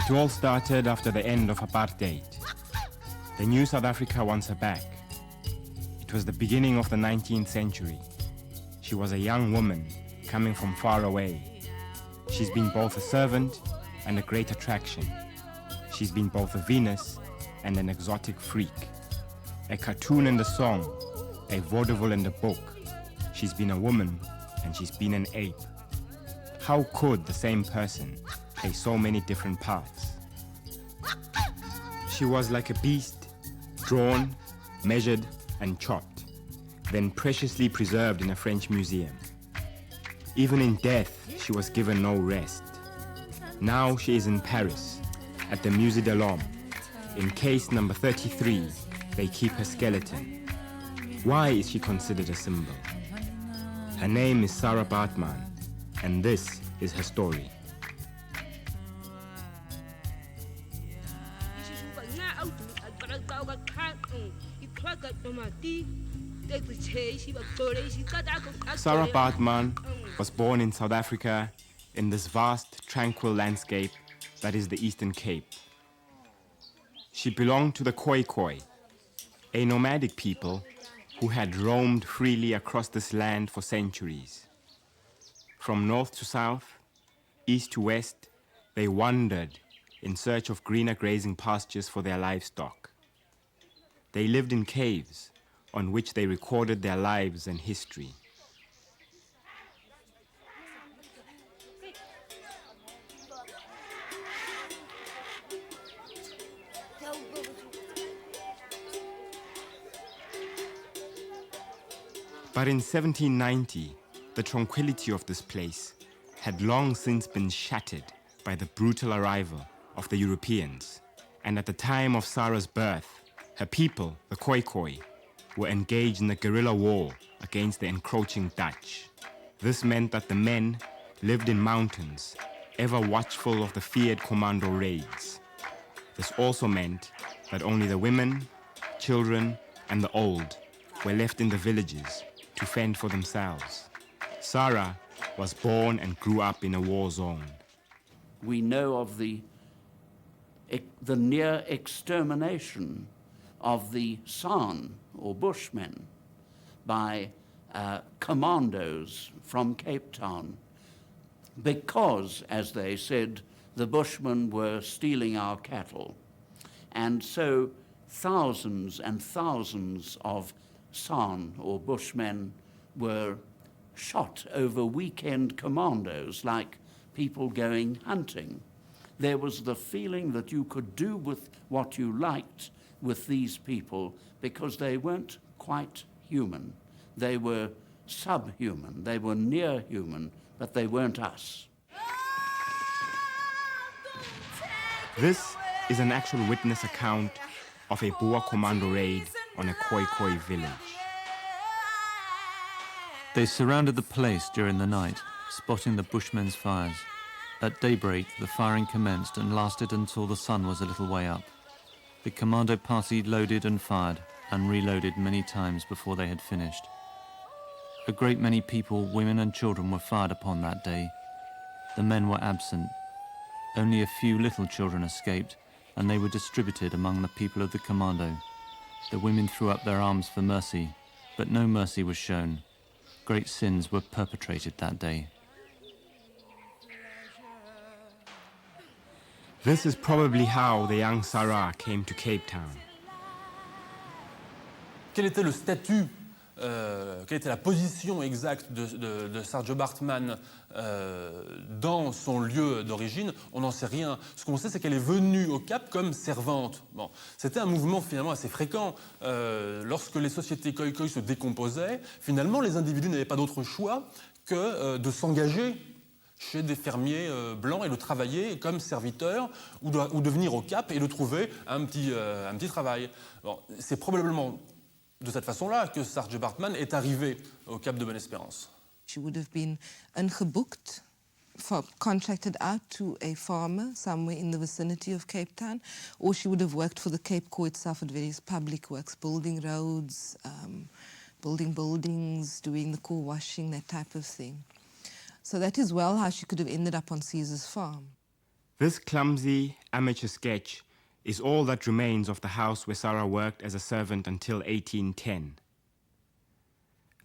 It all started after the end of apartheid. They knew South Africa wants her back. It was the beginning of the 19th century. She was a young woman coming from far away. She's been both a servant and a great attraction. She's been both a Venus and an exotic freak. A cartoon and a song, a vaudeville and a book. She's been a woman and she's been an ape. How could the same person play so many different parts? She was like a beast, drawn, measured and chopped, then preciously preserved in a French museum. Even in death, she was given no rest. Now she is in Paris, at the Musée de l'Homme. In case number 33, they keep her skeleton. Why is she considered a symbol? Her name is Sara Baartman, and this is her story. Sara Baartman was born in South Africa in this vast, tranquil landscape that is the Eastern Cape. She belonged to the Khoi Khoi, a nomadic people who had roamed freely across this land for centuries. From north to south, east to west, they wandered in search of greener grazing pastures for their livestock. They lived in caves on which they recorded their lives and history. But in 1790, the tranquility of this place had long since been shattered by the brutal arrival of the Europeans. And at the time of Sara's birth, her people, the Khoi Khoi, were engaged in a guerrilla war against the encroaching Dutch. This meant that the men lived in mountains, ever watchful of the feared commando raids. This also meant that only the women, children, and the old were left in the villages to fend for themselves. Sara was born and grew up in a war zone. We know of the near extermination of the San, or Bushmen, by commandos from Cape Town because, as they said, the Bushmen were stealing our cattle. And so thousands and thousands of San, or Bushmen, were shot over weekend commandos, like people going hunting. There was the feeling that you could do with what you liked with these people because they weren't quite human. They were subhuman, they were near human, but they weren't us. This is an actual witness account of a Boer commando raid on a Khoi Khoi village. They surrounded the place during the night, spotting the Bushmen's fires. At daybreak, the firing commenced and lasted until the sun was a little way up. The commando party loaded and fired and reloaded many times before they had finished. A great many people, women and children were fired upon that day. The men were absent. Only a few little children escaped, and they were distributed among the people of the commando. The women threw up their arms for mercy, but no mercy was shown. Great sins were perpetrated that day. This is probably how the young Sara came to Cape Town. Quel était le statut, quelle était la position exacte de Sara Baartman dans son lieu d'origine? On n'en sait rien. Ce qu'on sait, c'est qu'elle est venue au Cap comme servante. Bon, c'était un mouvement finalement assez fréquent. Lorsque les sociétés Khoi Khoi se décomposaient, finalement, les individus n'avaient pas d'autre choix que de s'engager chez des fermiers blancs et de travailler comme serviteur ou de venir au Cap et de trouver un petit travail. Bon, c'est probablement de cette façon-là que Sara Baartman est arrivée au Cap de Bonne-Espérance. She would have been ingeboekt, contracted out to a farmer somewhere in the vicinity of Cape Town, or she would have worked for the Cape Corps itself at various public works, building roads, building buildings, doing the core washing, that type of thing. So that is well how she could have ended up on Caesar's farm. This clumsy amateur sketch is all that remains of the house where Sara worked as a servant until 1810.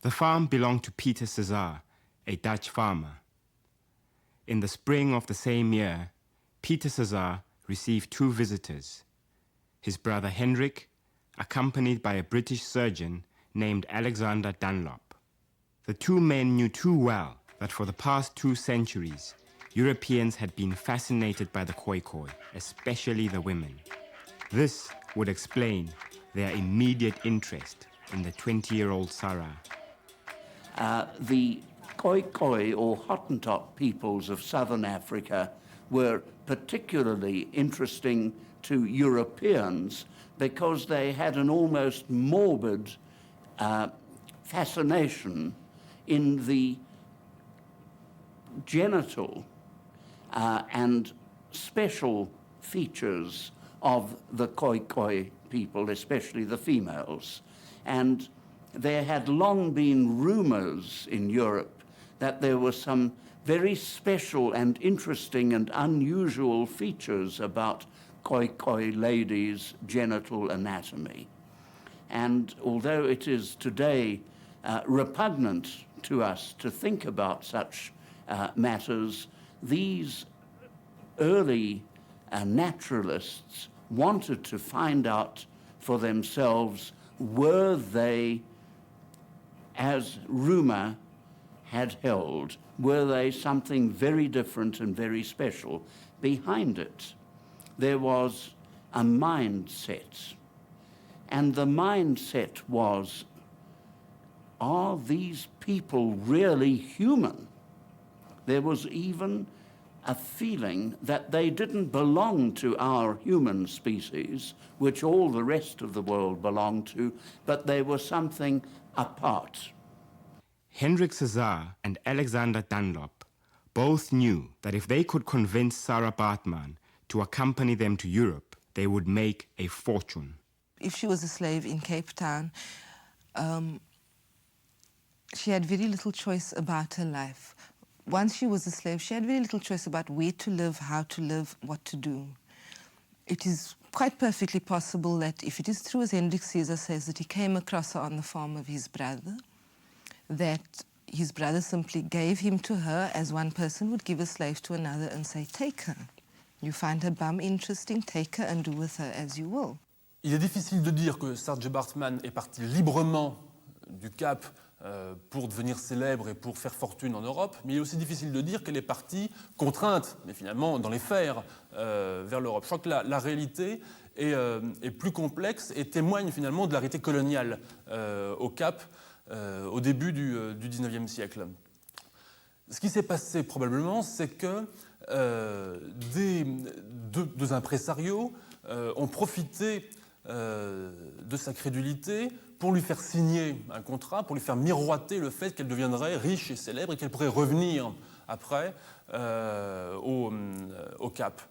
The farm belonged to Peter Cesar, a Dutch farmer. In the spring of the same year, Peter Cesar received two visitors, his brother Hendrik, accompanied by a British surgeon named Alexander Dunlop. The two men knew too well that for the past 2 centuries, Europeans had been fascinated by the Khoi Khoi, especially the women. This would explain their immediate interest in the 20-year-old Sara. The Khoi Khoi or Hottentot peoples of southern Africa were particularly interesting to Europeans because they had an almost morbid fascination in the genital and special features of the Khoi Khoi people, especially the females. And there had long been rumors in Europe that there were some very special and interesting and unusual features about Khoi Khoi ladies' genital anatomy. And although it is today repugnant to us to think about such matters, these early naturalists wanted to find out for themselves, were they, as rumor had held, were they something very different and very special? Behind it, there was a mindset. And the mindset was, are these people really human? There was even a feeling that they didn't belong to our human species, which all the rest of the world belonged to, but they were something apart. Hendrik Cesar and Alexander Dunlop both knew that if they could convince Sara Baartman to accompany them to Europe, they would make a fortune. If she was a slave in Cape Town, she had very little choice about her life. Once she was a slave, she had very little choice about where to live, how to live, what to do. It is quite perfectly possible that if it is true, as Hendrik Cesar says, that he came across her on the farm of his brother, that his brother simply gave him to her as one person would give a slave to another and say, take her. You find her bum interesting, take her and do with her as you will. Il est difficile de dire que Sara Baartman est partie librement du Cap pour devenir célèbre et pour faire fortune en Europe, mais il est aussi difficile de dire qu'elle est partie contrainte, mais finalement dans les fers, vers l'Europe. Je crois que la réalité est plus complexe et témoigne finalement de la réalité coloniale au Cap au début du XIXe siècle. Ce qui s'est passé probablement, c'est que deux impresarios ont profité de sa crédulité pour lui faire signer un contrat, pour lui faire miroiter le fait qu'elle deviendrait riche et célèbre et qu'elle pourrait revenir après au Cap.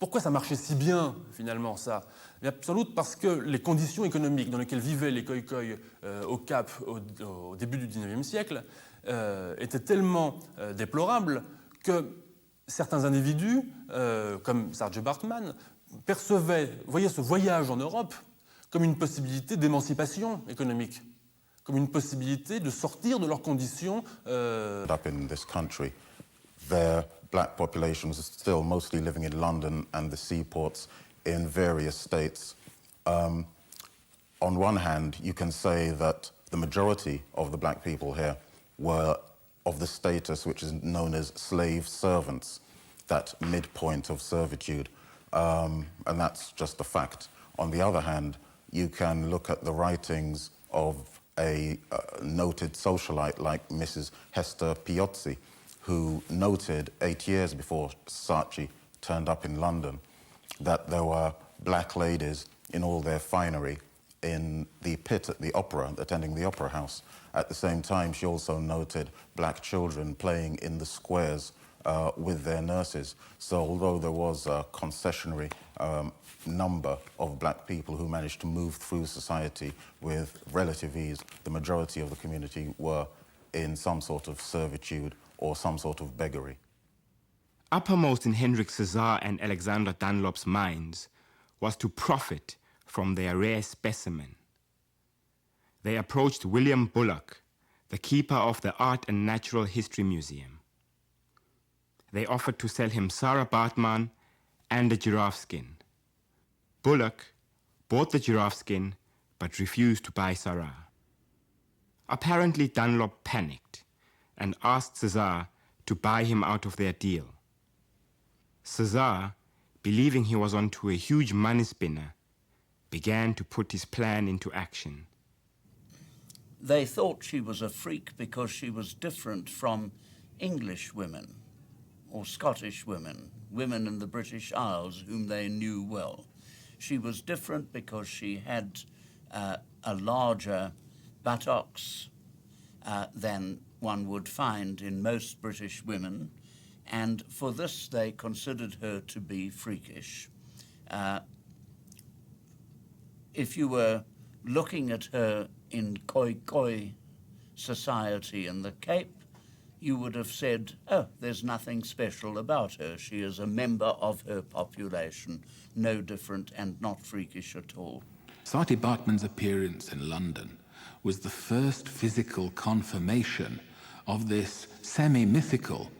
Pourquoi ça marchait si bien, finalement, ça ? Bien, sans doute parce que les conditions économiques dans lesquelles vivaient les Khoi Khoi au Cap au début du XIXe siècle étaient tellement déplorables que certains individus, comme Sara Baartman, voyaient ce voyage en Europe comme une possibilité d'émancipation économique, comme une possibilité de sortir de leurs conditions. Up in this country, their black population was still mostly living in London and the seaports in various states. On one hand, you can say that the majority of the black people here were of the status which is known as slave servants, that midpoint of servitude, and that's just a fact. On the other hand, you can look at the writings of a noted socialite like Mrs. Hester Piozzi, who noted 8 years before Saatchi turned up in London that there were black ladies in all their finery in the pit at the opera, attending the opera house. At the same time, she also noted black children playing in the squares with their nurses. So although there was a concessionary number of black people who managed to move through society with relative ease, the majority of the community were in some sort of servitude or some sort of beggary. Uppermost in Hendrik Cesar and Alexander Dunlop's minds was to profit from their rare specimen. They approached William Bullock, the keeper of the Art and Natural History Museum. They offered to sell him Sara Baartman and a giraffe skin. Bullock bought the giraffe skin but refused to buy Sara. Apparently Dunlop panicked and asked Cesar to buy him out of their deal. Cesar, believing he was onto a huge money spinner, began to put his plan into action. They thought she was a freak because she was different from English women or Scottish women, women in the British Isles whom they knew well. She was different because she had a larger buttocks than one would find in most British women, and for this they considered her to be freakish. If you were looking at her in Khoi Khoi society in the Cape, you would have said, oh, there's nothing special about her. She is a member of her population, no different and not freakish at all. Sara Baartman's appearance in London was the first physical confirmation of this semi-mythical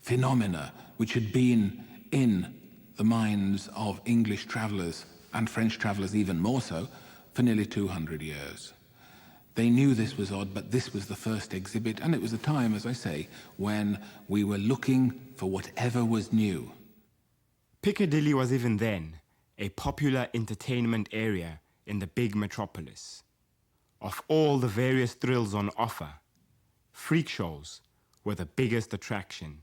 phenomena which had been in the minds of English travellers and French travellers even more so for nearly 200 years. They knew this was odd, but this was the first exhibit, and it was a time, as I say, when we were looking for whatever was new. Piccadilly was even then a popular entertainment area in the big metropolis. Of all the various thrills on offer, freak shows were the biggest attraction.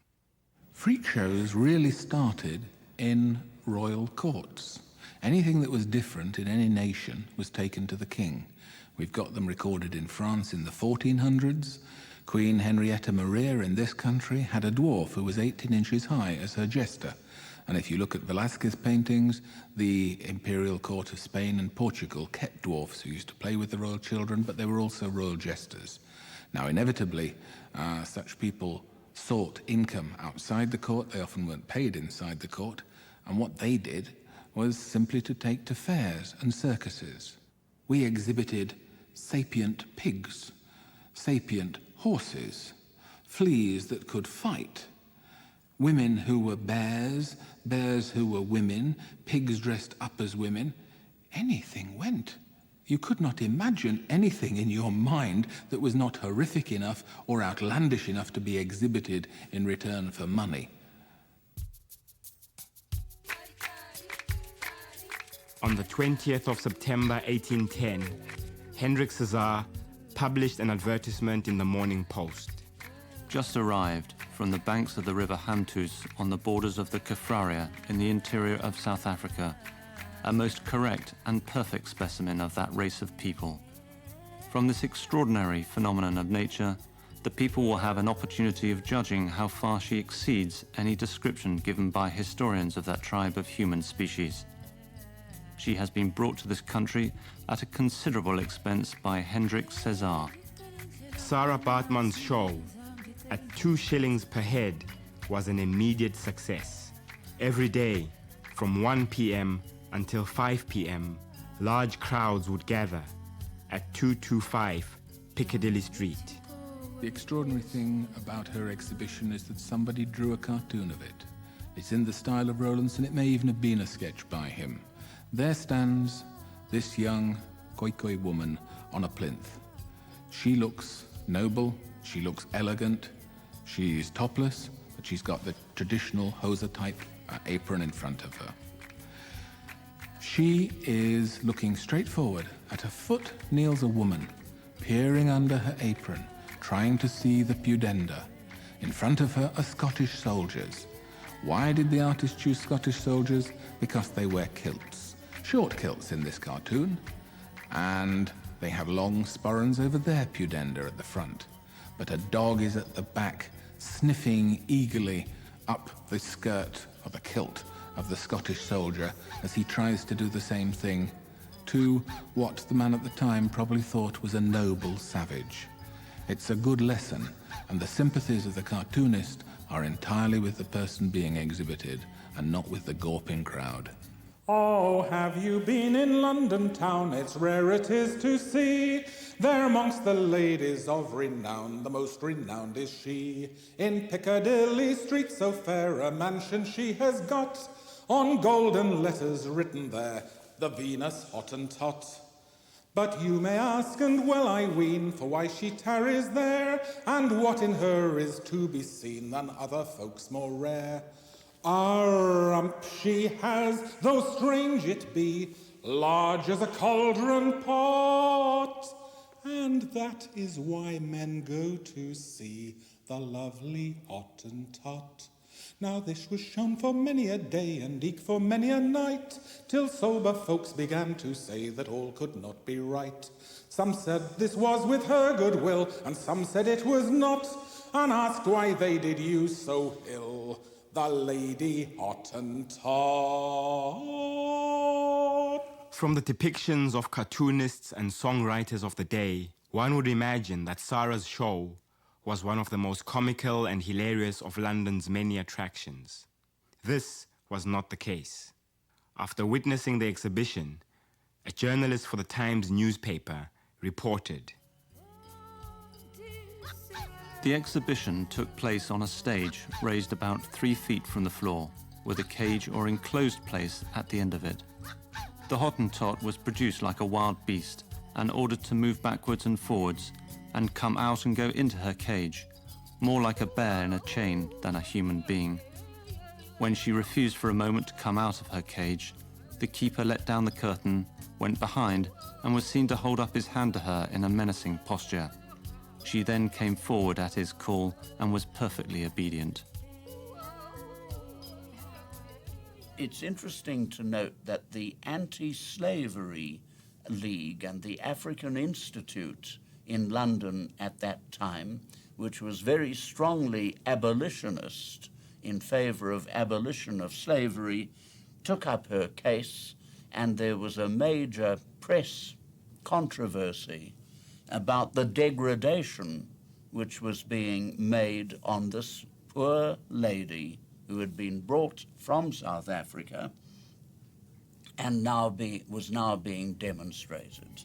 Freak shows really started in royal courts. Anything that was different in any nation was taken to the king. We've got them recorded in France in the 1400s. Queen Henrietta Maria in this country had a dwarf who was 18 inches high as her jester. And if you look at Velázquez paintings, the imperial court of Spain and Portugal kept dwarfs who used to play with the royal children, but they were also royal jesters. Now, inevitably, such people sought income outside the court. They often weren't paid inside the court. And what they did was simply to take to fairs and circuses. We exhibited sapient pigs, sapient horses, fleas that could fight, women who were bears, bears who were women, pigs dressed up as women. Anything went. You could not imagine anything in your mind that was not horrific enough or outlandish enough to be exhibited in return for money. On the 20th of September 1810, Hendrik Cesar published an advertisement in the Morning Post. Just arrived from the banks of the river Hamtus on the borders of the Kafraria in the interior of South Africa, a most correct and perfect specimen of that race of people. From this extraordinary phenomenon of nature, the people will have an opportunity of judging how far she exceeds any description given by historians of that tribe of human species. She has been brought to this country at a considerable expense by Hendrik Cesar. Sara Baartman's show, at 2 shillings per head, was an immediate success. Every day, from 1 p.m. until 5 p.m., large crowds would gather at 225 Piccadilly Street. The extraordinary thing about her exhibition is that somebody drew a cartoon of it. It's in the style of Rowlandson. It may even have been a sketch by him. There stands this young Khoi Khoi woman on a plinth. She looks noble, she looks elegant, she's topless, but she's got the traditional Hoser-type apron in front of her. She is looking straight forward. At her foot kneels a woman, peering under her apron, trying to see the pudenda. In front of her are Scottish soldiers. Why did the artist choose Scottish soldiers? Because they wear kilts. Short kilts in this cartoon, and they have long sporrans over their pudenda at the front. But a dog is at the back, sniffing eagerly up the skirt or the kilt of the Scottish soldier as he tries to do the same thing to what the man at the time probably thought was a noble savage. It's a good lesson, and the sympathies of the cartoonist are entirely with the person being exhibited and not with the gawping crowd. Oh, have you been in London town? It's rare it is to see. There amongst the ladies of renown, the most renowned is she. In Piccadilly Street so fair a mansion she has got, on golden letters written there, the Venus Hottentot. But you may ask, and well I ween, for why she tarries there, and what in her is to be seen than other folks more rare. A rump she has, though strange it be, large as a cauldron pot, and that is why men go to see the lovely Hottentot. Now this was shown for many a day, and eke for many a night, till sober folks began to say that all could not be right. Some said this was with her good will, and some said it was not, and asked why they did use so ill the Lady Hottentot. From the depictions of cartoonists and songwriters of the day, one would imagine that Sara's show was one of the most comical and hilarious of London's many attractions. This was not the case. After witnessing the exhibition, a journalist for the Times newspaper reported, "The exhibition took place on a stage raised about 3 feet from the floor, with a cage or enclosed place at the end of it. The Hottentot was produced like a wild beast and ordered to move backwards and forwards and come out and go into her cage, more like a bear in a chain than a human being. When she refused for a moment to come out of her cage, the keeper let down the curtain, went behind, and was seen to hold up his hand to her in a menacing posture. She then came forward at his call and was perfectly obedient." It's interesting to note that the Anti-Slavery League and the African Institute in London at that time, which was very strongly abolitionist in favor of abolition of slavery, took up her case, and there was a major press controversy about the degradation which was being made on this poor lady who had been brought from South Africa and was now being demonstrated.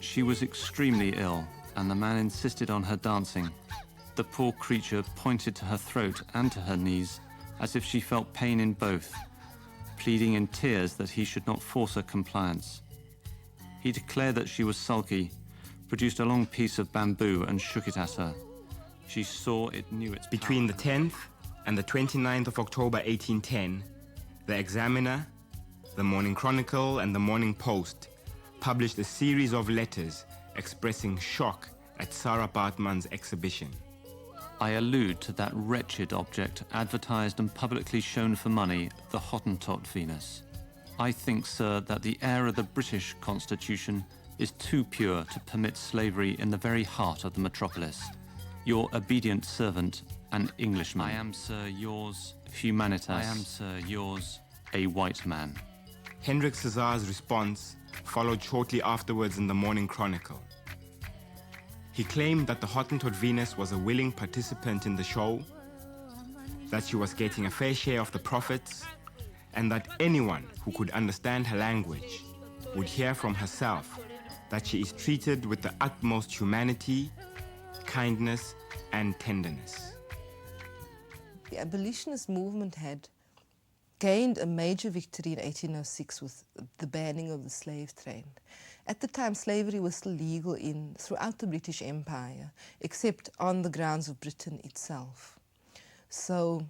She was extremely ill, and the man insisted on her dancing. The poor creature pointed to her throat and to her knees, as if she felt pain in both, pleading in tears that he should not force her compliance. He declared that she was sulky, produced a long piece of bamboo and shook it at her. She saw it knew its power. Between the 10th and the 29th of October 1810, the Examiner, the Morning Chronicle, and the Morning Post published a series of letters expressing shock at Sara Baartman's exhibition. "I allude to that wretched object advertised and publicly shown for money, the Hottentot Venus. I think, sir, that the air of the British Constitution is too pure to permit slavery in the very heart of the metropolis. Your obedient servant, an Englishman. I am, sir, yours, Humanitas. I am, sir, yours, a white man." Hendrik Cesar's response followed shortly afterwards in the Morning Chronicle. He claimed that the Hottentot Venus was a willing participant in the show, that she was getting a fair share of the profits, and that anyone who could understand her language would hear from herself that she is treated with the utmost humanity, kindness, and tenderness. The abolitionist movement had gained a major victory in 1806 with the banning of the slave trade. At the time, slavery was still legal throughout the British Empire, except on the grounds of Britain itself. So,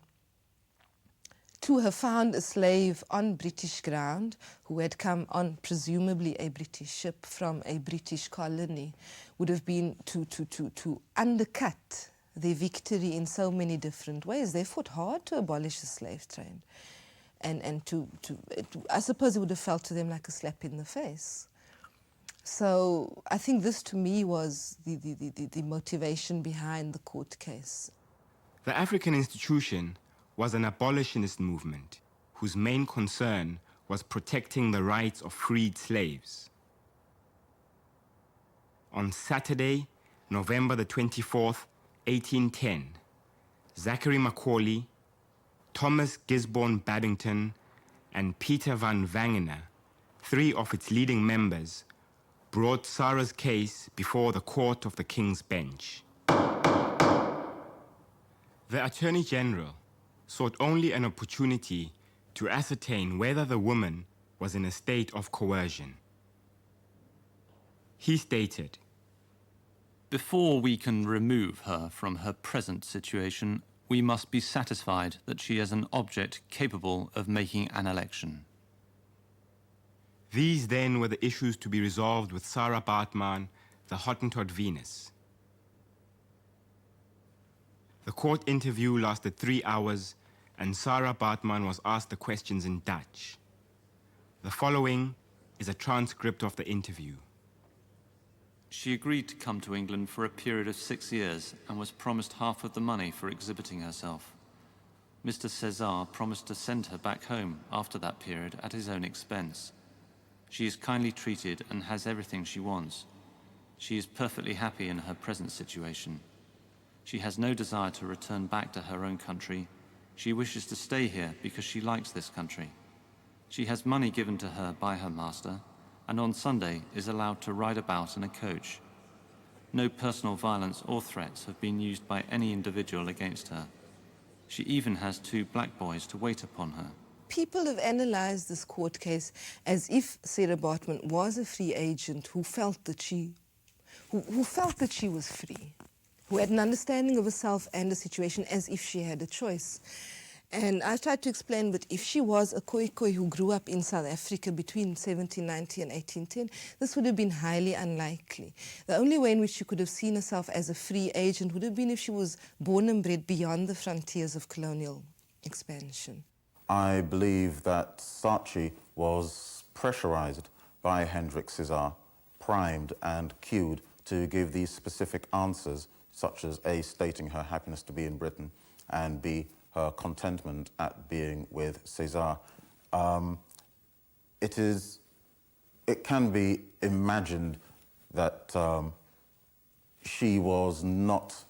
to have found a slave on British ground who had come on presumably a British ship from a British colony would have been to undercut their victory in so many different ways. They fought hard to abolish the slave trade. And I suppose it would have felt to them like a slap in the face. So I think this to me was the motivation behind the court case. The African Institution was an abolitionist movement whose main concern was protecting the rights of freed slaves. On Saturday, November the 24th, 1810, Zachary Macaulay, Thomas Gisborne Babington, and Peter van Wangener, three of its leading members, brought Sara's case before the Court of the King's Bench. The Attorney General sought only an opportunity to ascertain whether the woman was in a state of coercion. He stated, "Before we can remove her from her present situation, we must be satisfied that she is an object capable of making an election." These then were the issues to be resolved with Sara Baartman, the Hottentot Venus. The court interview lasted 3 hours, and Sara Baartman was asked the questions in Dutch. The following is a transcript of the interview. She agreed to come to England for a period of 6 years and was promised half of the money for exhibiting herself. Mr. César promised to send her back home after that period at his own expense. She is kindly treated and has everything she wants. She is perfectly happy in her present situation. She has no desire to return back to her own country. She wishes to stay here because she likes this country. She has money given to her by her master, and on Sunday is allowed to ride about in a coach. No personal violence or threats have been used by any individual against her. She even has 2 black boys to wait upon her. People have analysed this court case as if Sara Baartman was a free agent who felt that she was free, who had an understanding of herself and the situation as if she had a choice. And I tried to explain that if she was a Khoi Khoi who grew up in South Africa between 1790 and 1810, this would have been highly unlikely. The only way in which she could have seen herself as a free agent would have been if she was born and bred beyond the frontiers of colonial expansion. I believe that Saatchi was pressurized by Hendrik César, primed and cued to give these specific answers, such as A, stating her happiness to be in Britain, and B, her contentment at being with César. It can be imagined that she was not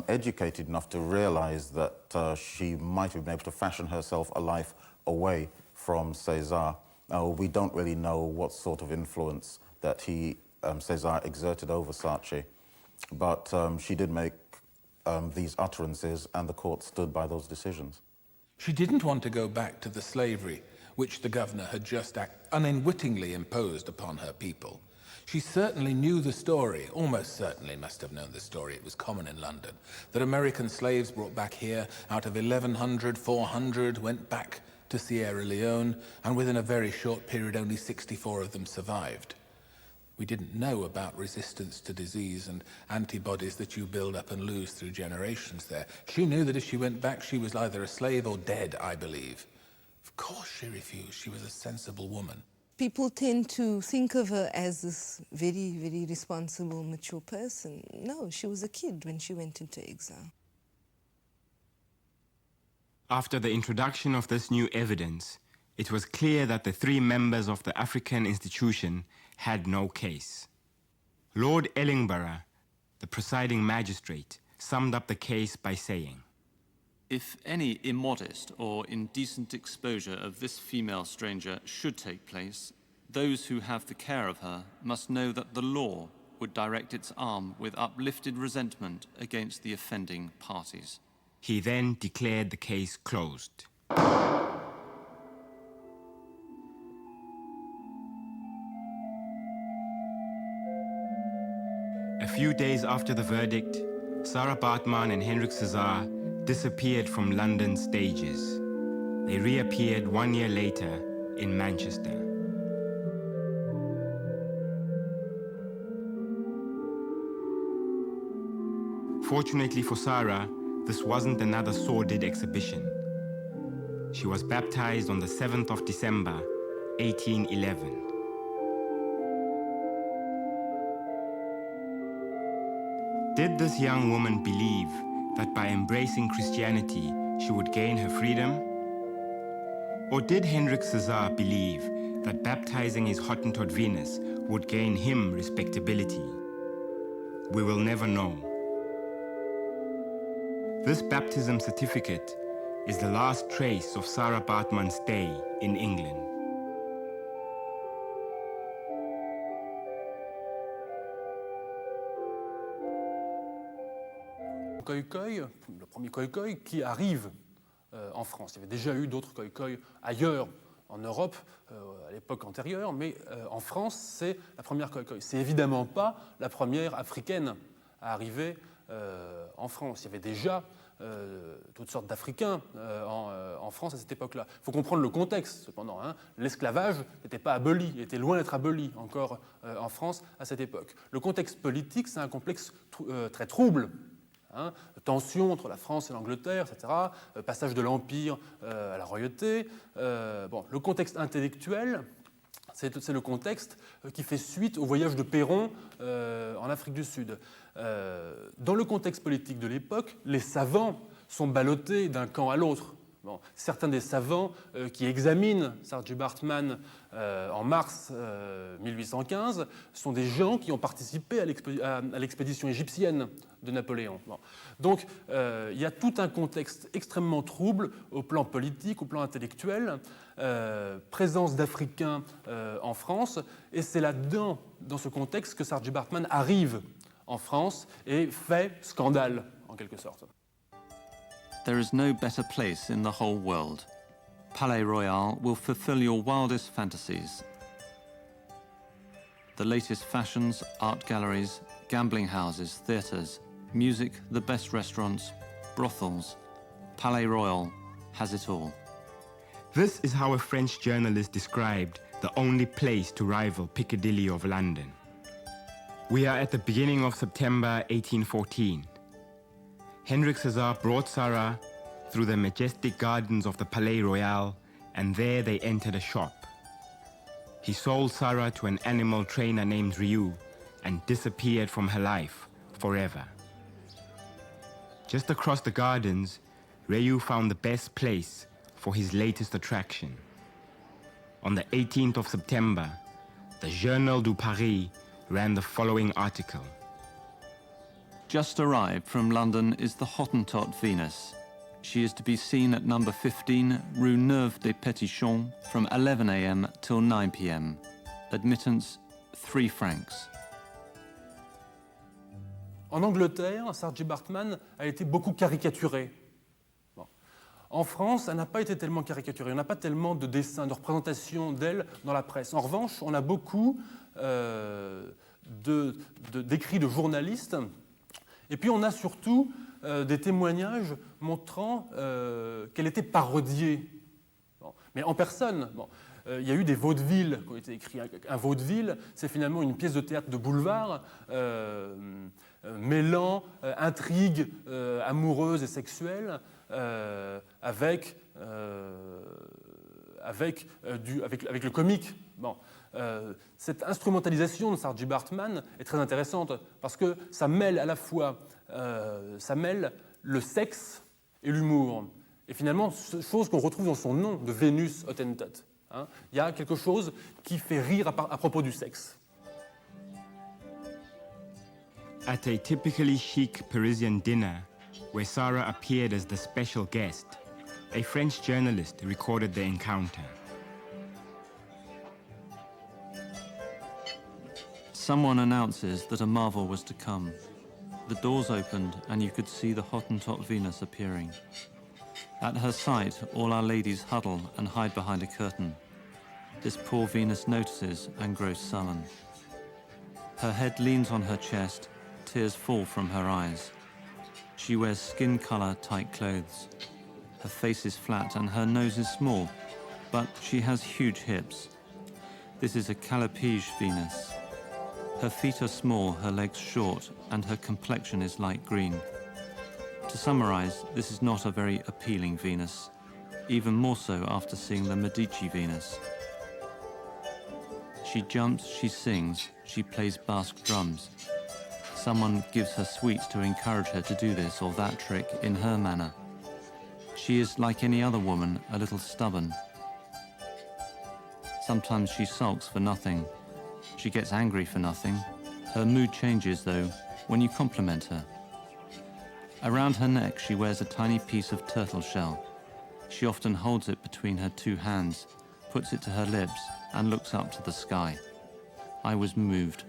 educated enough to realize that she might have been able to fashion herself a life away from César. We don't really know what sort of influence that César exerted over Saatchi, but she did make these utterances, and the court stood by those decisions. She didn't want to go back to the slavery which the governor had just unwittingly imposed upon her people. She certainly knew the story, almost certainly must have known the story, it was common in London, that American slaves brought back here, out of 1,100, 400 went back to Sierra Leone, and within a very short period only 64 of them survived. We didn't know about resistance to disease and antibodies that you build up and lose through generations there. She knew that if she went back, she was either a slave or dead, I believe. Of course she refused. She was a sensible woman. People tend to think of her as this very, very responsible, mature person. No, she was a kid when she went into exile. After the introduction of this new evidence, it was clear that the 3 members of the African institution had no case. Lord Ellenborough, the presiding magistrate, summed up the case by saying, "If any immodest or indecent exposure of this female stranger should take place, those who have the care of her must know that the law would direct its arm with uplifted resentment against the offending parties." He then declared the case closed. A few days after the verdict, Sara Baartman and Hendrik César disappeared from London stages. They reappeared 1 year later in Manchester. Fortunately for Sara, this wasn't another sordid exhibition. She was baptized on the 7th of December, 1811. Did this young woman believe that by embracing Christianity, she would gain her freedom? Or did Hendrik César believe that baptizing his Hottentot Venus would gain him respectability? We will never know. This baptism certificate is the last trace of Sara Baartman's stay in England. Khoi Khoi, le premier Khoi Khoi qui arrive en France. Il y avait déjà eu d'autres Khoi Khoi ailleurs en Europe à l'époque antérieure, mais en France, c'est la première Khoi Khoi. C'est évidemment pas la première africaine à arriver en France. Il y avait déjà toutes sortes d'Africains en France à cette époque-là. Il faut comprendre le contexte, cependant. Hein. L'esclavage n'était pas aboli, il était loin d'être aboli encore en France à cette époque. Le contexte politique, c'est un complexe très trouble. Hein, tension entre la France et l'Angleterre, etc., passage de l'Empire à la royauté. Le contexte intellectuel, c'est le contexte qui fait suite au voyage de Péron en Afrique du Sud. Dans le contexte politique de l'époque, les savants sont ballottés d'un camp à l'autre. Bon, certains des savants qui examinent Sara Baartman en mars 1815 sont des gens qui ont participé à l'expédition égyptienne de Napoléon. Bon. Donc il y a tout un contexte extrêmement trouble au plan politique, au plan intellectuel, présence d'Africains en France, et c'est là-dedans, dans ce contexte, que Sara Baartman arrive en France et fait scandale, en quelque sorte. There is no better place in the whole world. Palais Royal will fulfill your wildest fantasies. The latest fashions, art galleries, gambling houses, theatres, music, the best restaurants, brothels. Palais Royal has it all. This is how a French journalist described the only place to rival Piccadilly of London. We are at the beginning of September 1814. Hendrik César brought Sara through the majestic gardens of the Palais Royal, and there they entered a shop. He sold Sara to an animal trainer named Ryu and disappeared from her life forever. Just across the gardens, Ryu found the best place for his latest attraction. On the 18th of September, the Journal du Paris ran the following article. Just arrived from London is the Hottentot Venus. She is to be seen at number 15, Rue Neuve des Petits-Champs, from 11 a.m. till 9 p.m. Admittance, 3 francs. En Angleterre, Sara Baartman a été beaucoup caricaturée. Bon. En France, elle n'a pas été tellement caricaturée. On n'a pas tellement de dessins, de représentations d'elle dans la presse. En revanche, on a beaucoup d'écrits de journalistes. Et puis on a surtout des témoignages montrant qu'elle était parodiée. Bon. Mais en personne. Bon. Il y a eu des vaudevilles qui ont été écrits. Un vaudeville, c'est finalement une pièce de théâtre de boulevard mêlant intrigue amoureuse et sexuelle avec le comique. Bon. Cette instrumentalisation de Sara Baartman est très intéressante parce que ça mêle à la fois le sexe et l'humour. Et finalement, chose qu'on retrouve dans son nom de Vénus Hottentot. Hein, il y a quelque chose qui fait rire à propos du sexe. At a typically chic Parisian dinner, where Sara appeared as the special guest, a French journalist recorded the encounter. Someone announces that a marvel was to come. The doors opened and you could see the Hottentot Venus appearing. At her sight, all our ladies huddle and hide behind a curtain. This poor Venus notices and grows sullen. Her head leans on her chest, tears fall from her eyes. She wears skin-color tight clothes. Her face is flat and her nose is small, but she has huge hips. This is a Calipige Venus. Her feet are small, her legs short, and her complexion is light green. To summarize, this is not a very appealing Venus, even more so after seeing the Medici Venus. She jumps, she sings, she plays Basque drums. Someone gives her sweets to encourage her to do this or that trick in her manner. She is, like any other woman, a little stubborn. Sometimes she sulks for nothing. She gets angry for nothing. Her mood changes, though, when you compliment her. Around her neck, she wears a tiny piece of turtle shell. She often holds it between her two hands, puts it to her lips, and looks up to the sky. I was moved.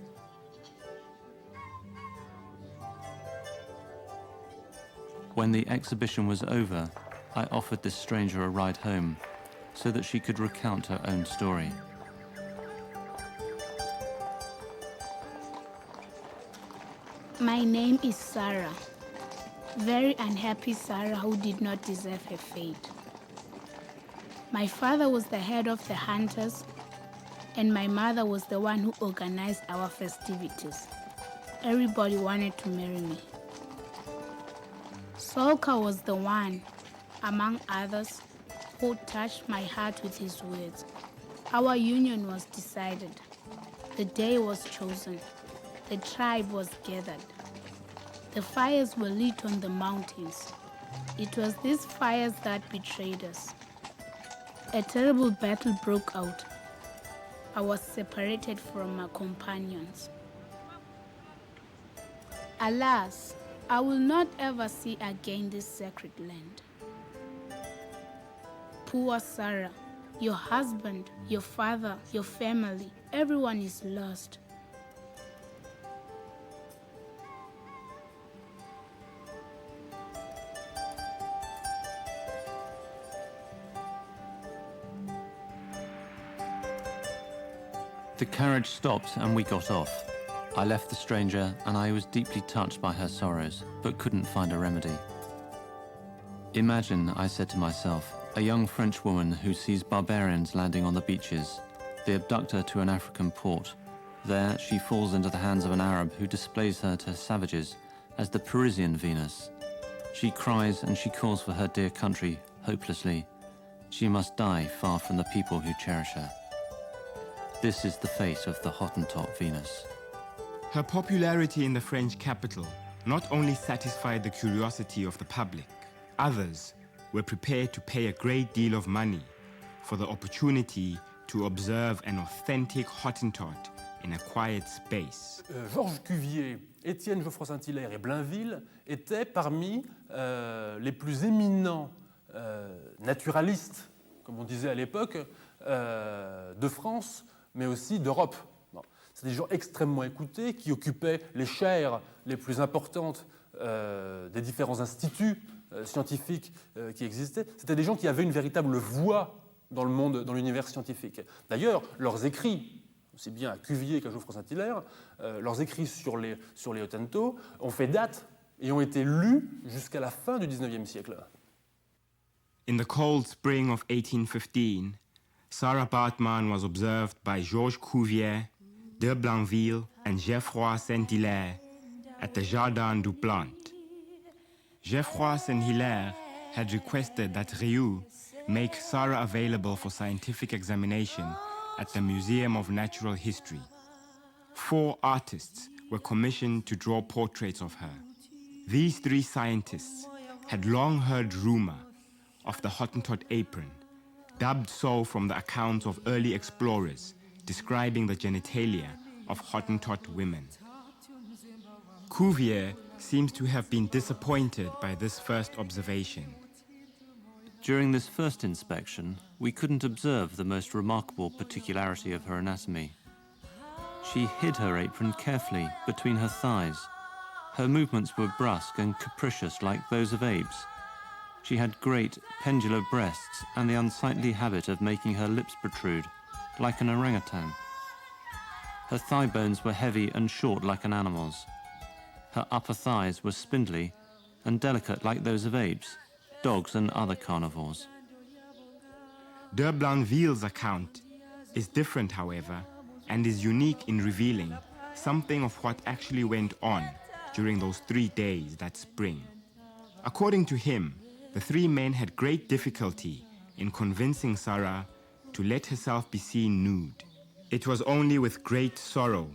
When the exhibition was over, I offered this stranger a ride home so that she could recount her own story. My name is Sara. Very unhappy Sara who did not deserve her fate. My father was the head of the hunters, and my mother was the one who organized our festivities. Everybody wanted to marry me. Solka was the one, among others, who touched my heart with his words. Our union was decided. The day was chosen. The tribe was gathered. The fires were lit on the mountains. It was these fires that betrayed us. A terrible battle broke out. I was separated from my companions. Alas, I will not ever see again this sacred land. Poor Sara, your husband, your father, your family, everyone is lost. The carriage stopped and we got off. I left the stranger and I was deeply touched by her sorrows, but couldn't find a remedy. Imagine, I said to myself, a young French woman who sees barbarians landing on the beaches. They abduct her to an African port. There, she falls into the hands of an Arab who displays her to savages as the Parisian Venus. She cries and she calls for her dear country, hopelessly. She must die far from the people who cherish her. This is the fate of the Hottentot Venus. Her popularity in the French capital not only satisfied the curiosity of the public, others were prepared to pay a great deal of money for the opportunity to observe an authentic Hottentot in a quiet space. Georges Cuvier, Étienne Geoffroy Saint-Hilaire et Blainville étaient parmi les plus éminents naturalistes, comme on disait à l'époque, de France, mais aussi d'Europe. C'est des gens extrêmement écoutés qui occupaient les chaires les plus importantes des différents instituts scientifiques qui existaient. C'était des gens qui avaient une véritable voix dans le monde, dans l'univers scientifique. D'ailleurs, leurs écrits, aussi bien à Cuvier qu'à Geoffroy Saint-Hilaire, leurs écrits sur les Hottentots ont fait date et ont été lus jusqu'à la fin du XIXe siècle. In the cold spring of 1815, Sara Baartman was observed by Georges Cuvier, de Blainville, and Geoffroy Saint-Hilaire at the Jardin du Plant. Geoffroy Saint-Hilaire had requested that Rieu make Sara available for scientific examination at the Museum of Natural History. 4 artists were commissioned to draw portraits of her. These 3 scientists had long heard rumor of the Hottentot apron, dubbed so from the accounts of early explorers describing the genitalia of Hottentot women. Cuvier seems to have been disappointed by this first observation. During this first inspection, we couldn't observe the most remarkable particularity of her anatomy. She hid her apron carefully between her thighs. Her movements were brusque and capricious like those of apes. She had great pendular breasts and the unsightly habit of making her lips protrude, like an orangutan. Her thigh bones were heavy and short like an animal's. Her upper thighs were spindly and delicate like those of apes, dogs and other carnivores. De Blainville's account is different, however, and is unique in revealing something of what actually went on during those 3 days that spring. According to him, the 3 men had great difficulty in convincing Sara to let herself be seen nude. It was only with great sorrow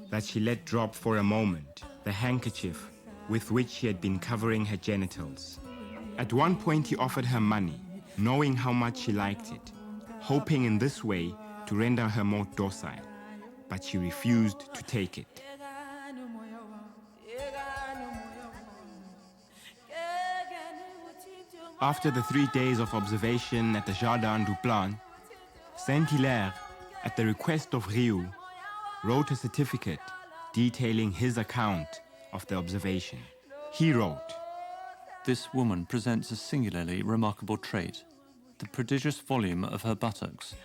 that she let drop for a moment the handkerchief with which she had been covering her genitals. At one point he offered her money, knowing how much she liked it, hoping in this way to render her more docile, but she refused to take it. After the 3 days of observation at the Jardin du Plan, Saint-Hilaire, at the request of Riou, wrote a certificate detailing his account of the observation. He wrote, This woman presents a singularly remarkable trait, the prodigious volume of her buttocks.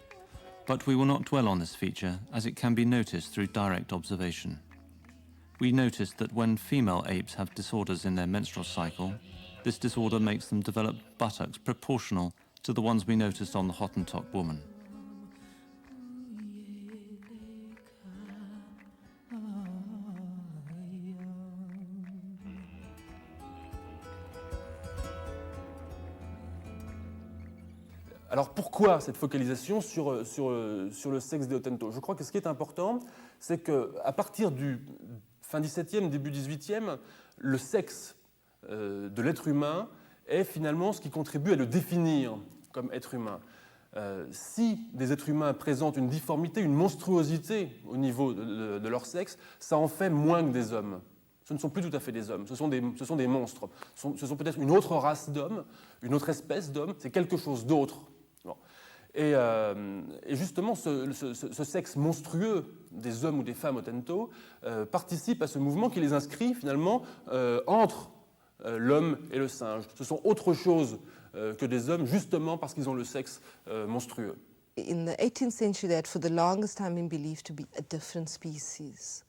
But we will not dwell on this feature, as it can be noticed through direct observation. We noticed that when female apes have disorders in their menstrual cycle, this disorder makes them develop buttocks proportional to the ones we noticed on the Hottentot woman. Alors pourquoi cette focalisation sur le sexe des Hottentots? Je crois que ce qui est important, c'est qu'à partir du fin 17e, début 18e, le sexe de l'être humain est finalement ce qui contribue à le définir comme être humain. Si des êtres humains présentent une difformité, une monstruosité au niveau de leur sexe, ça en fait moins que des hommes. Ce ne sont plus tout à fait des hommes, ce sont des monstres. Ce sont peut-être une autre race d'hommes, une autre espèce d'hommes, c'est quelque chose d'autre. Bon. Et justement, ce sexe monstrueux des hommes ou des femmes Hottentots participe à ce mouvement qui les inscrit finalement entre l'homme et le singe. Ce sont autre chose que des hommes, justement parce qu'ils ont le sexe monstrueux. In the 18th century, that for the longest time been believed to be a different species.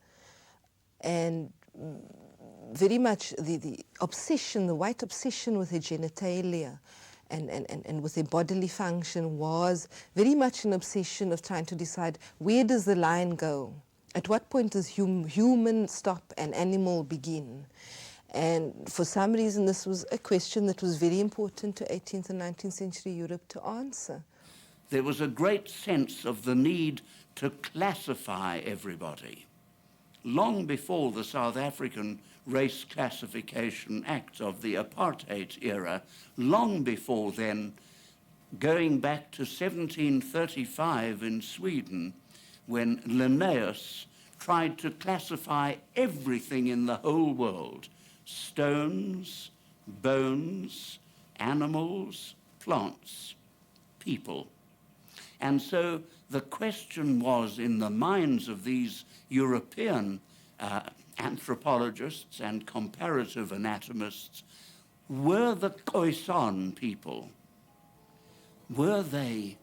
And very much the obsession, the white obsession with their genitalia and with their bodily function was very much an obsession of trying to decide where does the line go? At what point does human stop and animal begin? And for some reason, this was a question that was very important to 18th and 19th century Europe to answer. There was a great sense of the need to classify everybody. Long before the South African Race Classification Act of the Apartheid era, long before then, going back to 1735 in Sweden, when Linnaeus tried to classify everything in the whole world, stones, bones, animals, plants, people. And so the question was in the minds of these European anthropologists and comparative anatomists, were the Khoisan people, were they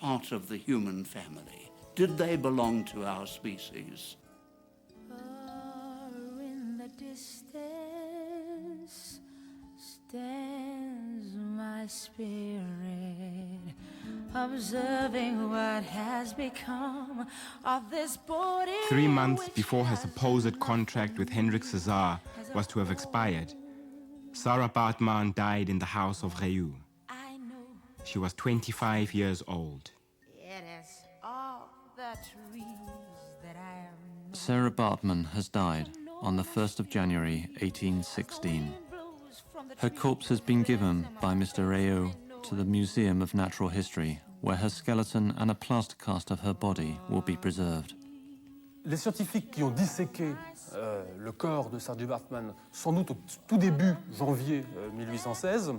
part of the human family? Did they belong to our species? In the distance stands my spirit, observing what has become of this body. 3 months before her supposed contract with Hendrik Cesar was to have expired, Sara Baartman died in the house of Riou. She was 25 years old. It is all the trees that I am. Sara Baartman has died on the 1st of January 1816. Her corpse has been given by Mr. Riou to the Museum of Natural History, where her skeleton and a plaster cast of her body will be preserved. Les scientifiques qui ont disséqué le corps de Sara Baartman, sans doute au tout début janvier 1816,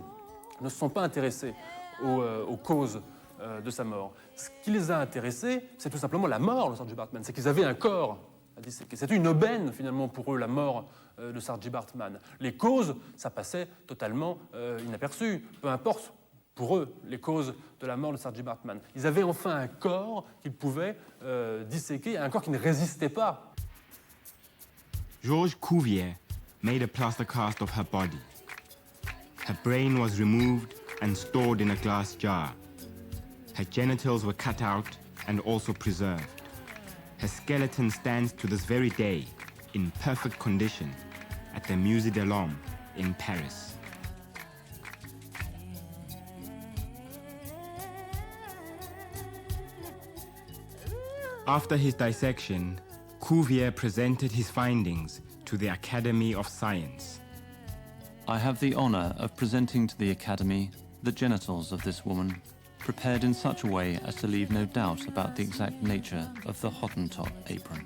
ne se sont pas intéressés aux causes de sa mort. Ce qui les a intéressés, c'est tout simplement la mort de Sara Baartman. C'est qu'ils avaient un corps à disséquer. C'était une aubaine, finalement, pour eux, la mort de Sara Baartman. Les causes, ça passait totalement inaperçu. Peu importe, pour eux, les causes de la mort de Sara Baartman. Ils avaient enfin un corps qu'ils pouvaient disséquer, un corps qui ne résistait pas. Georges Cuvier made a plaster cast of her body. Her brain was removed and stored in a glass jar. Her genitals were cut out and also preserved. Her skeleton stands to this very day in perfect condition at the Musée de l'Homme in Paris. After his dissection, Cuvier presented his findings to the Academy of Science. I have the honor of presenting to the Academy the genitals of this woman, prepared in such a way as to leave no doubt about the exact nature of the Hottentot apron.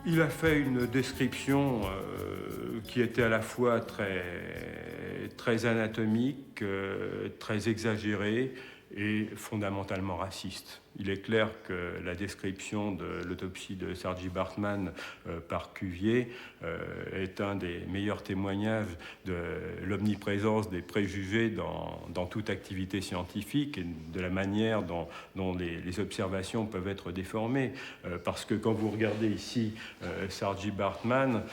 Il a fait une description qui était à la fois très anatomique, très exagérée et fondamentalement raciste. Il est clair que la description de l'autopsie de Sara Baartman par Cuvier est un des meilleurs témoignages de l'omniprésence des préjugés dans toute activité scientifique et de la manière dont les observations peuvent être déformées. Parce que quand vous regardez ici Sara Baartman,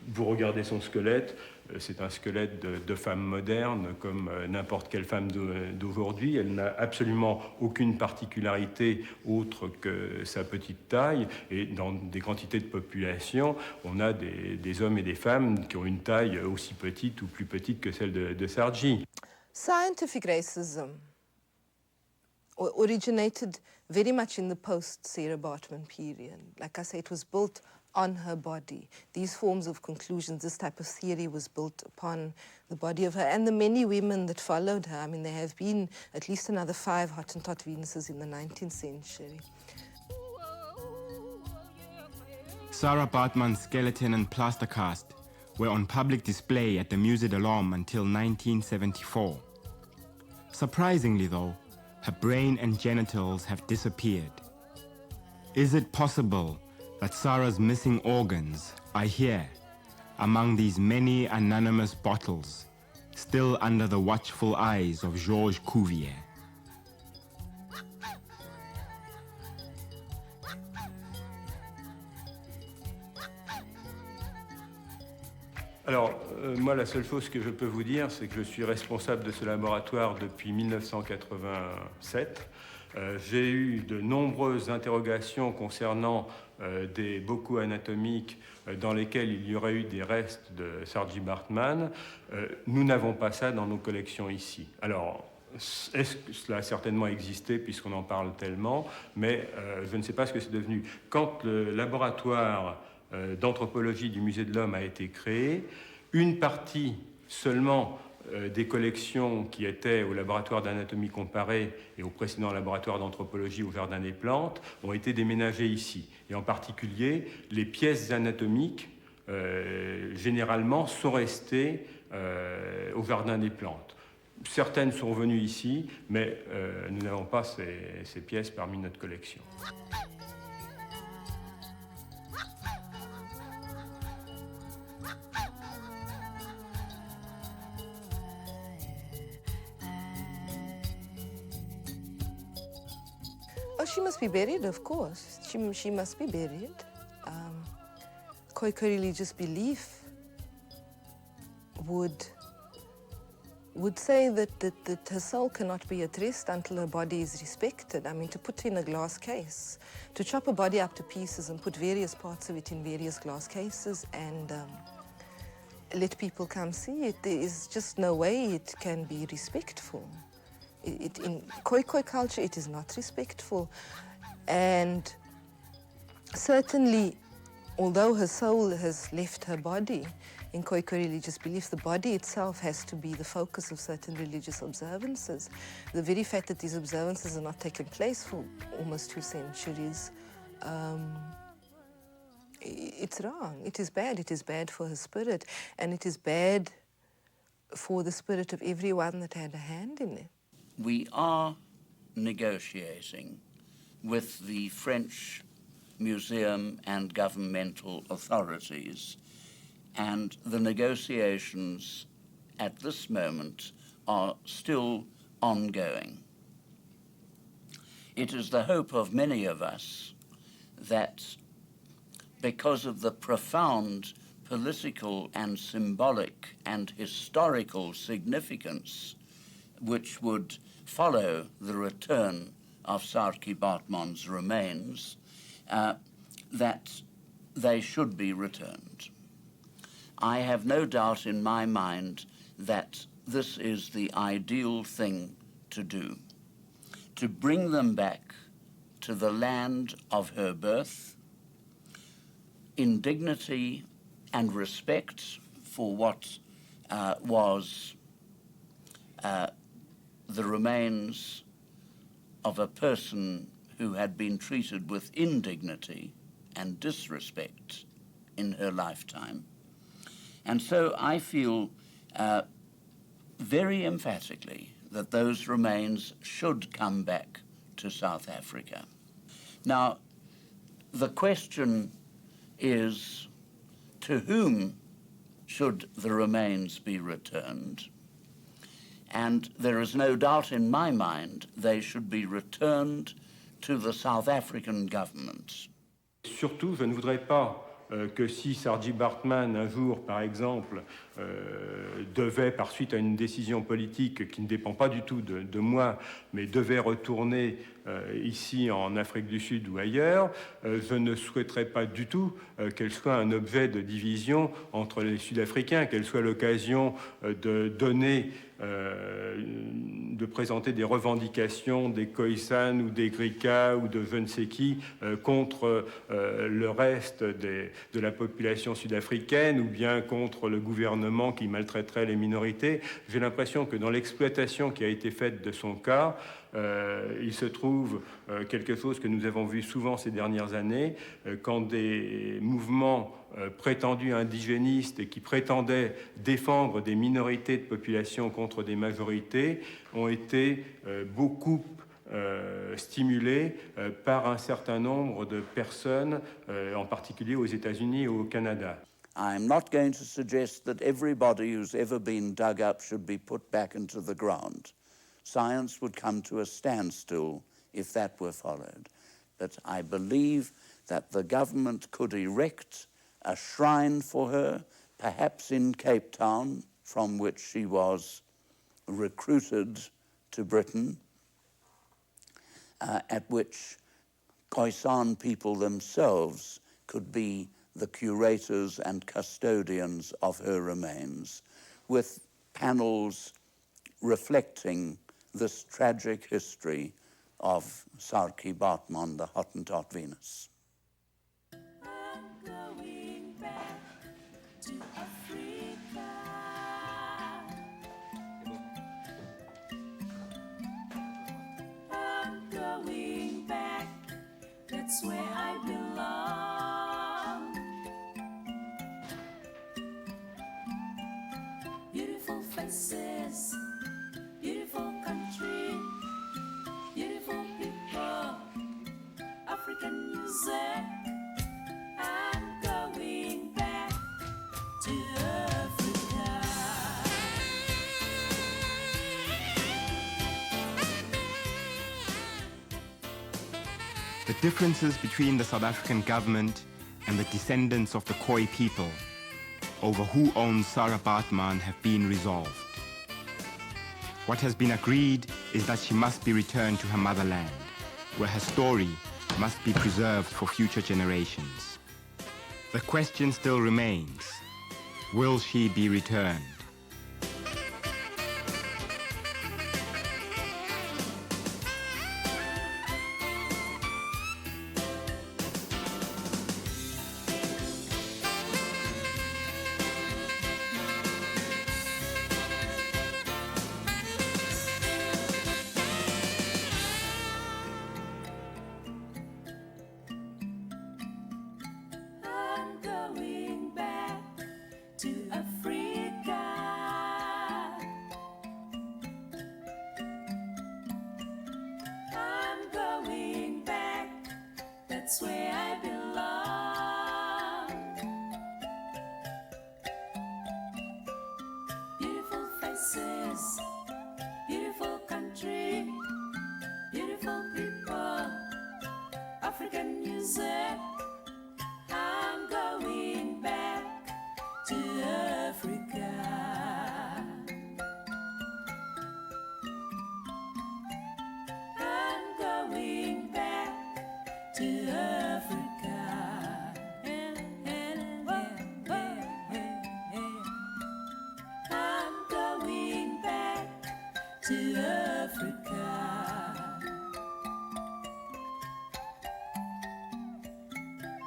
vous regardez son squelette, c'est un squelette de femme moderne, comme n'importe quelle femme d'aujourd'hui. Elle n'a absolument aucune particularité autre que sa petite taille. Et dans des quantités de population, on a des hommes et des femmes qui ont une taille aussi petite ou plus petite que celle de Sarji. Scientific racism originated very much in the post-Sara Baartman period. Like I say, it was built on her body. These forms of conclusions, this type of theory was built upon the body of her and the many women that followed her. I mean, there have been at least another 5 Hottentot Venuses in the 19th century. Sara Baartman's skeleton and plaster cast were on public display at the Musée de l'Homme until 1974. Surprisingly though, her brain and genitals have disappeared. Is it possible that Sara's missing organs are here, among these many anonymous bottles, still under the watchful eyes of Georges Cuvier? Alors, moi, la seule chose que je peux vous dire, c'est que je suis responsable de ce laboratoire depuis 1987. J'ai eu de nombreuses interrogations concernant des bocaux anatomiques dans lesquels il y aurait eu des restes de Sara Baartman. Nous n'avons pas ça dans nos collections ici. Alors, est-ce que cela a certainement existé puisqu'on en parle tellement, mais je ne sais pas ce que c'est devenu. Quand le laboratoire d'anthropologie du Musée de l'Homme a été créé, une partie seulement des collections qui étaient au laboratoire d'anatomie comparée et au précédent laboratoire d'anthropologie au Jardin des Plantes ont été déménagées ici. Et en particulier, les pièces anatomiques, généralement, sont restées au Jardin des Plantes. Certaines sont venues ici, mais nous n'avons pas ces pièces parmi notre collection. Oh, she must be buried, of course. She must be buried. Khoi Khoi religious belief would say that her soul cannot be at rest until her body is respected. I mean, to put in a glass case, to chop a body up to pieces and put various parts of it in various glass cases and let people come see it, there is just no way it can be respectful. In Khoi Khoi culture, it is not respectful. And certainly, although her soul has left her body, in Khoi Khoi religious belief, the body itself has to be the focus of certain religious observances. The very fact that these observances are not taken place for almost 2 centuries, it's wrong. It is bad. It is bad for her spirit, and it is bad for the spirit of everyone that had a hand in it. We are negotiating with the French museum and governmental authorities, and the negotiations at this moment are still ongoing. It is the hope of many of us that because of the profound political and symbolic and historical significance which would follow the return of Sara Baartman's remains, that they should be returned. I have no doubt in my mind that this is the ideal thing to do, to bring them back to the land of her birth in dignity and respect for what was the remains of a person who had been treated with indignity and disrespect in her lifetime. And so I feel very emphatically that those remains should come back to South Africa. Now, the question is, to whom should the remains be returned? And there is no doubt in my mind they should be returned to the South African government. Surtout, je ne voudrais pas que si Sara Baartman, un jour, par exemple, devait, par suite à une décision politique qui ne dépend pas du tout de moi, mais devait retourner ici en Afrique du Sud ou ailleurs, je ne souhaiterais pas du tout qu'elle soit un objet de division entre les Sud-Africains, qu'elle soit l'occasion de donner, de présenter des revendications des Khoisan ou des Griquas ou de je ne sais qui contre le reste de la population sud-africaine ou bien contre le gouvernement qui maltraiterait les minorités. J'ai l'impression que dans l'exploitation qui a été faite de son cas, il se trouve quelque chose que nous avons vu souvent ces dernières années, quand des mouvements prétendus indigénistes et qui prétendaient défendre des minorités de population contre des majorités ont été beaucoup stimulés par un certain nombre de personnes, en particulier aux États-Unis et au Canada. I'm not going to suggest that everybody who's ever been dug up should be put back into the ground. Science would come to a standstill if that were followed. But I believe that the government could erect a shrine for her, perhaps in Cape Town, from which she was recruited to Britain, at which Khoisan people themselves could be the curators and custodians of her remains, with panels reflecting this tragic history of Sara Baartman, the Hottentot Venus. I'm going back to Africa. I'm going back, that's where I belong. Beautiful faces, beautiful country, beautiful people, African music. I'm going back to Africa. The differences between the South African government and the descendants of the Khoi people over who owns Sara Baartman have been resolved. What has been agreed is that she must be returned to her motherland, where her story must be preserved for future generations. The question still remains, will she be returned? I'm going back to Africa. I'm going back, that's where I belong. Beautiful faces, beautiful country, beautiful people, African music. I'm going back to Africa. I'm going back to Africa. I'm going back to Africa.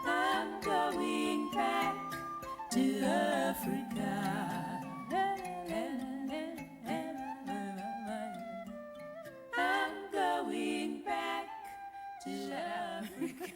I'm going back to Africa. I'm going back to Africa.